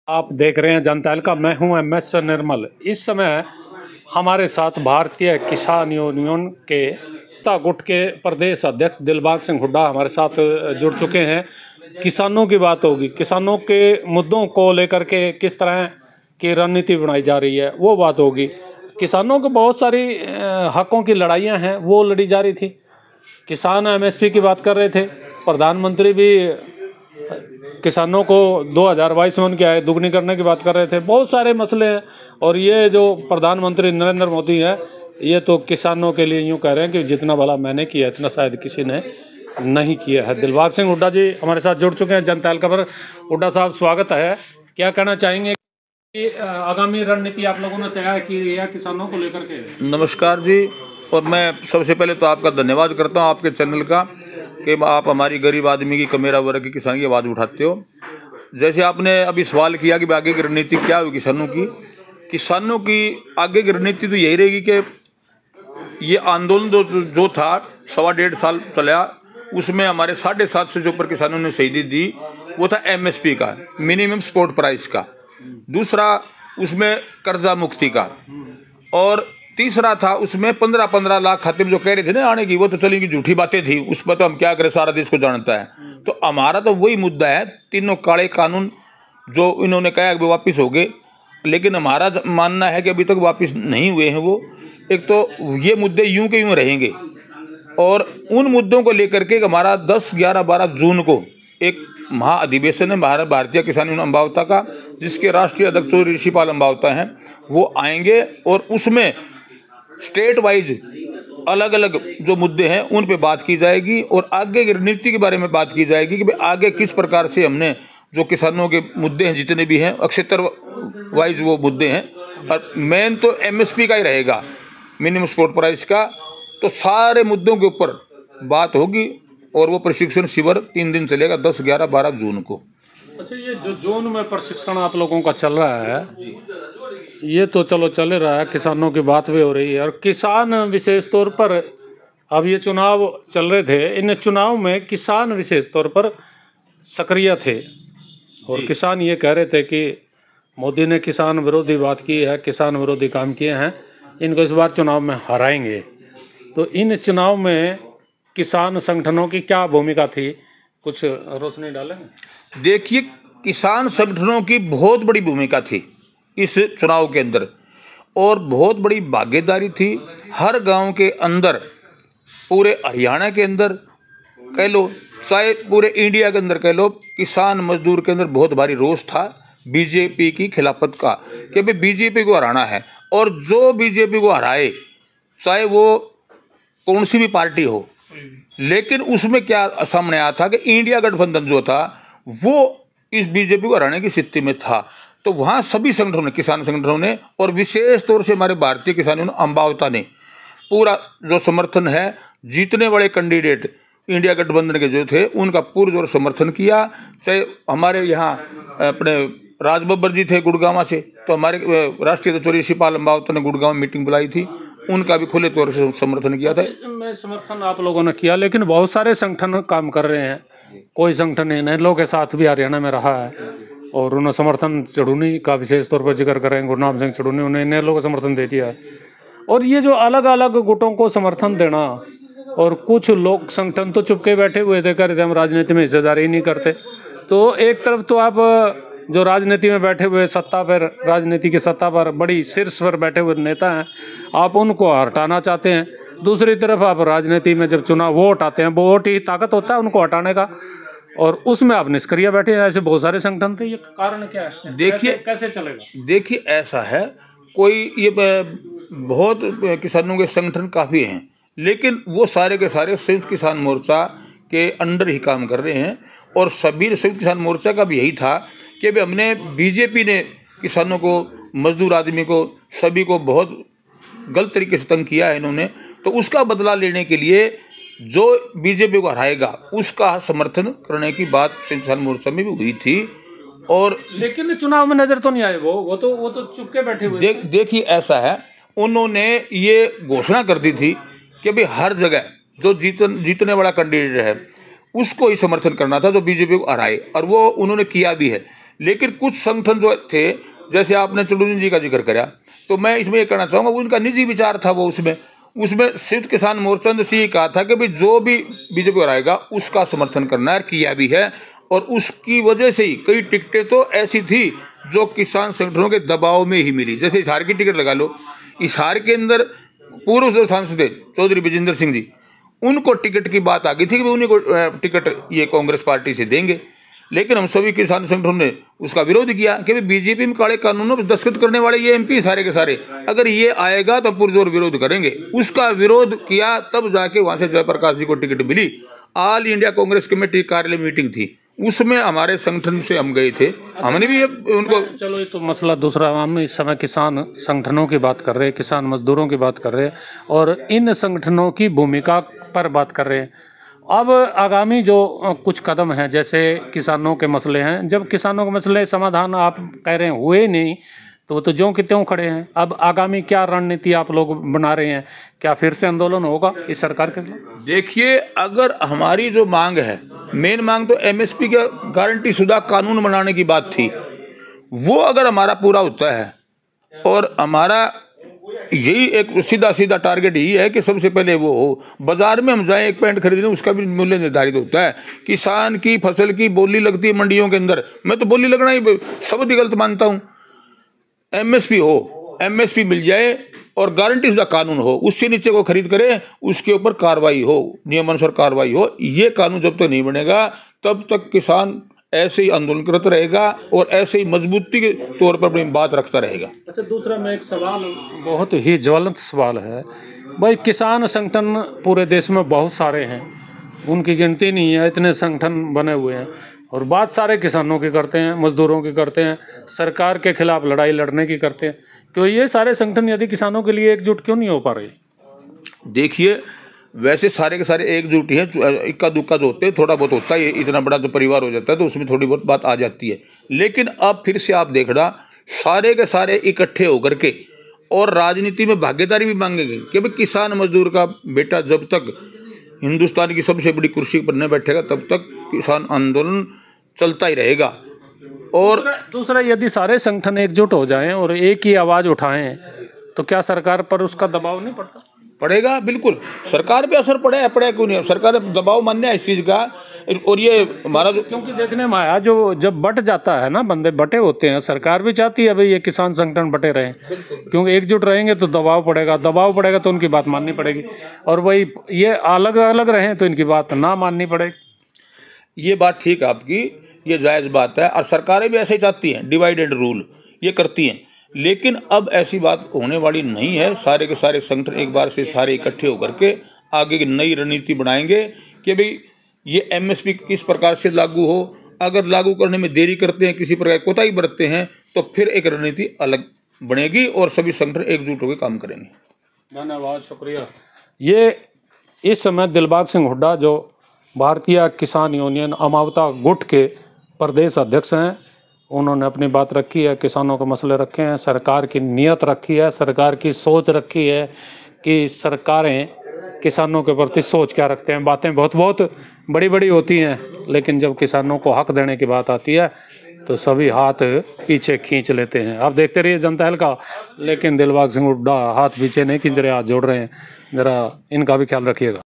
आप देख रहे हैं जनता का। मैं हूं MS निर्मल। इस समय हमारे साथ भारतीय किसान यूनियन के गुट के प्रदेश अध्यक्ष दिलबाग सिंह हुड्डा हमारे साथ जुड़ चुके हैं। किसानों की बात होगी, किसानों के मुद्दों को लेकर के किस तरह की रणनीति बनाई जा रही है वो बात होगी। किसानों को बहुत सारी हकों की लड़ाइयाँ हैं, वो लड़ी जा रही थी। किसान MSP की बात कर रहे थे, प्रधानमंत्री भी किसानों को 2022 में उनकी आय दुगनी करने की बात कर रहे थे। बहुत सारे मसले हैं और ये जो प्रधानमंत्री नरेंद्र मोदी है, ये तो किसानों के लिए यूँ कह रहे हैं कि जितना भला मैंने किया इतना शायद किसी ने नहीं किया है। दिलबाग सिंह हुड्डा जी हमारे साथ जुड़ चुके हैं जनता हल्का पर। हुड्डा साहब स्वागत है। क्या कहना चाहेंगे कि आगामी रणनीति आप लोगों ने तैयार की है किसानों को लेकर के? नमस्कार जी, और मैं सबसे पहले तो आपका धन्यवाद करता हूं आपके चैनल का कि आप हमारी गरीब आदमी की, कमेरा वर्ग की किसान की आवाज़ उठाते हो। जैसे आपने अभी सवाल किया कि आगे की रणनीति क्या होगी किसानों की आगे की रणनीति तो यही रहेगी कि ये आंदोलन जो था 1.25 साल चला, उसमें हमारे 750 से जो ऊपर किसानों ने शहीदी दी वो था MSP का, मिनिमम सपोर्ट प्राइस का। दूसरा उसमें कर्जा मुक्ति का, और तीसरा था उसमें 15-15 लाख खाते में जो कह रहे थे ना आने की, वो तो चली की झूठी बातें थी। उस पर तो हम क्या करें, सारा देश को जानता है। तो हमारा तो वही मुद्दा है, तीनों काले कानून जो इन्होंने कहा कि वापस हो गए, लेकिन हमारा मानना है कि अभी तक वापस नहीं हुए हैं वो। एक तो ये मुद्दे यूं के यूं रहेंगे, और उन मुद्दों को लेकर के हमारा 10, 11, 12 जून को एक महाअधिवेशन है भारतीय किसान यूनियन अम्बावता का, जिसके राष्ट्रीय अध्यक्ष ऋषिपाल अम्बावता हैं। वो आएंगे और उसमें स्टेट वाइज अलग अलग जो मुद्दे हैं उन पे बात की जाएगी, और आगे की रणनीति के बारे में बात की जाएगी कि भाई आगे किस प्रकार से हमने जो किसानों के मुद्दे हैं जितने भी हैं, क्षेत्र वाइज वो मुद्दे हैं, और मेन तो MSP का ही रहेगा, मिनिमम सपोर्ट प्राइस का। तो सारे मुद्दों के ऊपर बात होगी, और वो प्रशिक्षण शिविर 3 दिन चलेगा, 10, 11, 12 जून को। अच्छा, ये जो जून में प्रशिक्षण आप लोगों का चल रहा है, ये तो चलो चल रहा है, किसानों की बात भी हो रही है, और किसान विशेष तौर पर अब ये चुनाव चल रहे थे, इन चुनाव में किसान विशेष तौर पर सक्रिय थे, और किसान ये कह रहे थे कि मोदी ने किसान विरोधी बात की है, किसान विरोधी काम किए हैं, इनको इस बार चुनाव में हराएंगे। तो इन चुनाव में किसान संगठनों की क्या भूमिका थी, कुछ रोशनी डालेंगे? देखिए, किसान संगठनों की बहुत बड़ी भूमिका थी इस चुनाव के अंदर, और बहुत बड़ी भागीदारी थी। हर गांव के अंदर, पूरे हरियाणा के अंदर कह लो, चाहे पूरे इंडिया के अंदर कह लो, किसान मजदूर के अंदर बहुत भारी रोष था बीजेपी की खिलाफत का, कि भाई बीजेपी को हराना है, और जो बीजेपी को हराए चाहे वो कौन सी भी पार्टी हो। लेकिन उसमें क्या सामने आया था कि इंडिया गठबंधन जो था वो इस बीजेपी को हराने की स्थिति में था। तो वहाँ सभी संगठनों ने, किसान संगठनों ने, और विशेष तौर से हमारे भारतीय किसान यूनियन अम्बावता ने पूरा जो समर्थन है, जितने बड़े कैंडिडेट इंडिया गठबंधन के जो थे उनका पूरा जोर समर्थन किया। चाहे हमारे यहाँ अपने राज बब्बर जी थे गुड़गांव से, तो हमारे राष्ट्रीय अध्यक्ष ऋषिपाल अम्बावता ने गुड़गांव में मीटिंग बुलाई थी, उनका भी खुले तौर से समर्थन किया था। मैं समर्थन आप लोगों ने किया, लेकिन बहुत सारे संगठन काम कर रहे हैं। कोई संगठन इनेलो के साथ भी हरियाणा में रहा है, और उन्होंने समर्थन चढ़ूनी का विशेष तौर पर जिक्र करें, गुरनाम सिंह चढ़ूनी, उन्हें इनेलो को समर्थन दे दिया है। और ये जो अलग अलग गुटों को समर्थन देना, और कुछ लोग संगठन तो चुपके बैठे हुए थे, कर हम राजनीति में हिस्सेदारी नहीं करते। तो एक तरफ तो आप जो राजनीति में बैठे हुए, सत्ता पर, राजनीति की सत्ता पर बड़ी शीर्ष पर बैठे हुए नेता हैं, आप उनको हटाना चाहते हैं। दूसरी तरफ आप राजनीति में जब चुनाव वोट आते हैं, वोट ही ताकत होता है उनको हटाने का, और उसमें आप निष्क्रिय बैठे हैं। ऐसे बहुत सारे संगठन थे, ये कारण क्या है? देखिए कैसे चलेगा? देखिए, ऐसा है, कोई ये बहुत किसानों के संगठन काफ़ी हैं, लेकिन वो सारे के सारे संयुक्त किसान मोर्चा के अंडर ही काम कर रहे हैं। और सभी संयुक्त किसान मोर्चा का भी यही था कि भाई हमने, बीजेपी ने किसानों को, मजदूर आदमी को, सभी को बहुत गलत तरीके से तंग किया है इन्होंने, तो उसका बदला लेने के लिए जो बीजेपी को हराएगा उसका समर्थन करने की बात संयुक्त किसान मोर्चा में भी हुई थी। और लेकिन चुनाव में नजर तो नहीं आए वो तो चुपके बैठे हुए। देखिए, ऐसा है, उन्होंने ये घोषणा कर दी थी कि भाई हर जगह जो जीतने वाला कैंडिडेट है उसको ही समर्थन करना था जो बीजेपी को हराए, और वो उन्होंने किया भी है। लेकिन कुछ संगठन जो थे, जैसे आपने चुड़ूनी जी का जिक्र करा, तो मैं इसमें ये कहना चाहूँगा उनका निजी विचार था। वो उसमें संयुक्त किसान मोर्चा ने ये कहा था कि भाई जो भी बीजेपी पर आएगा उसका समर्थन करना है, किया भी है। और उसकी वजह से ही कई टिकटें तो ऐसी थी जो किसान संगठनों के दबाव में ही मिली। जैसे हिसार की टिकट लगा लो, हिसार के अंदर पूर्व जो सांसद थे चौधरी विजेंद्र सिंह जी, उनको टिकट की बात आ गई थी कि उन्हीं को टिकट ये कांग्रेस पार्टी से देंगे, लेकिन हम सभी किसान संगठनों ने उसका विरोध किया कि बीजेपी में काले कानूनों पर दस्तखत करने वाले ये एमपी सारे के सारे, अगर ये आएगा तो पुरजोर विरोध करेंगे। उसका विरोध किया, तब जाके वहाँ से जयप्रकाश जी को टिकट मिली। ऑल इंडिया कांग्रेस कमेटी कार्यालय मीटिंग थी, उसमें हमारे संगठन से हम गए थे, हमने भी उनको। चलो ये तो मसला दूसरा, हम इस समय किसान संगठनों की बात कर रहे हैं, किसान मजदूरों की बात कर रहे हैं और इन संगठनों की भूमिका पर बात कर रहे हैं। अब आगामी जो कुछ कदम हैं, जैसे किसानों के मसले हैं, जब किसानों के मसले समाधान आप कह रहे हैं हुए नहीं, तो वो तो ज्यों के त्यों खड़े हैं। अब आगामी क्या रणनीति आप लोग बना रहे हैं? क्या फिर से आंदोलन होगा इस सरकार के खिलाफ? देखिए, अगर हमारी जो मांग है, मेन मांग तो एमएसपी का गारंटी शुदा कानून बनाने की बात थी, वो अगर हमारा पूरा होता है, और हमारा यही एक सीधा सीधा टारगेट यही है कि सबसे पहले वो हो, बाजार में हम जाएं एक पैंट खरीदने, उसका भी मूल्य निर्धारित होता है। किसान की फसल की बोली लगती है मंडियों के अंदर, मैं तो बोली लगना ही शब्द गलत मानता हूँ। एमएसपी हो, एमएसपी मिल जाए और गारंटी शुदा कानून हो, उससे नीचे को खरीद करे उसके ऊपर कार्रवाई हो, नियमानुसार कार्रवाई हो। ये कानून जब तक नहीं बनेगा तब तक किसान ऐसे ही आंदोलन करता रहेगा और ऐसे ही मजबूती के तौर पर अपनी बात रखता रहेगा। अच्छा, दूसरा मैं एक सवाल, बहुत ही ज्वलंत सवाल है भाई, किसान संगठन पूरे देश में बहुत सारे हैं, उनकी गिनती नहीं है, इतने संगठन बने हुए हैं और बात सारे किसानों की करते हैं, मजदूरों की करते हैं, सरकार के खिलाफ लड़ाई लड़ने की करते हैं। क्यों ये सारे संगठन यदि किसानों के लिए एकजुट क्यों नहीं हो पा रहे? देखिए, वैसे सारे के सारे एकजुट ही हैं, इक्का दुक्का जो होते हैं, थोड़ा बहुत होता है, इतना बड़ा जो परिवार हो जाता है तो उसमें थोड़ी बहुत बात आ जाती है। लेकिन अब फिर से आप देखना, सारे के सारे इकट्ठे होकर के और राजनीति में भागीदारी भी मांगेंगे कि भाई किसान मजदूर का बेटा जब तक हिंदुस्तान की सबसे बड़ी कुर्सी पर न बैठेगा तब तक किसान आंदोलन चलता ही रहेगा। और दूसरा, यदि सारे संगठन एकजुट हो जाएं और एक ही आवाज़ उठाएं तो क्या सरकार पर उसका दबाव नहीं पड़ता? पड़ेगा, बिल्कुल सरकार पे असर पड़े क्यों नहीं, सरकार दबाव मान्य है इस चीज़ का। और ये हमारा क्योंकि देखने में आया, जो जब बट जाता है ना, बंदे बटे होते हैं, सरकार भी चाहती है भाई ये किसान संगठन बटे रहें, क्योंकि एकजुट रहेंगे तो दबाव पड़ेगा तो उनकी बात माननी पड़ेगी, और वही ये अलग अलग रहें तो इनकी बात ना माननी पड़ेगी। ये बात ठीक है आपकी, ये जायज़ बात है, और सरकारें भी ऐसे ही चाहती हैं, डिवाइड एंड रूल ये करती हैं। लेकिन अब ऐसी बात होने वाली नहीं है, सारे के सारे संगठन एक बार से सारे इकट्ठे होकर के आगे की नई रणनीति बनाएंगे कि भाई ये एमएसपी किस प्रकार से लागू हो। अगर लागू करने में देरी करते हैं, किसी प्रकार कोताही बरतते हैं, तो फिर एक रणनीति अलग बनेगी और सभी संगठन एकजुट होकर काम करेंगे। धन्यवाद, शुक्रिया। ये इस समय दिलबाग सिंह हुड्डा जो भारतीय किसान यूनियन अमावता गुट के प्रदेश अध्यक्ष हैं, उन्होंने अपनी बात रखी है, किसानों के मसले रखे हैं, सरकार की नीयत रखी है, सरकार की सोच रखी है कि सरकारें किसानों के प्रति सोच क्या रखते हैं। बातें बहुत बहुत बड़ी बड़ी होती हैं, लेकिन जब किसानों को हक देने की बात आती है तो सभी हाथ पीछे खींच लेते हैं। आप देखते रहिए जनता दल का, लेकिन दिलबाग सिंह हुड्डा हाथ पीछे नहीं खींच रहे, हाथ जोड़ रहे हैं। ज़रा इनका भी ख्याल रखिएगा।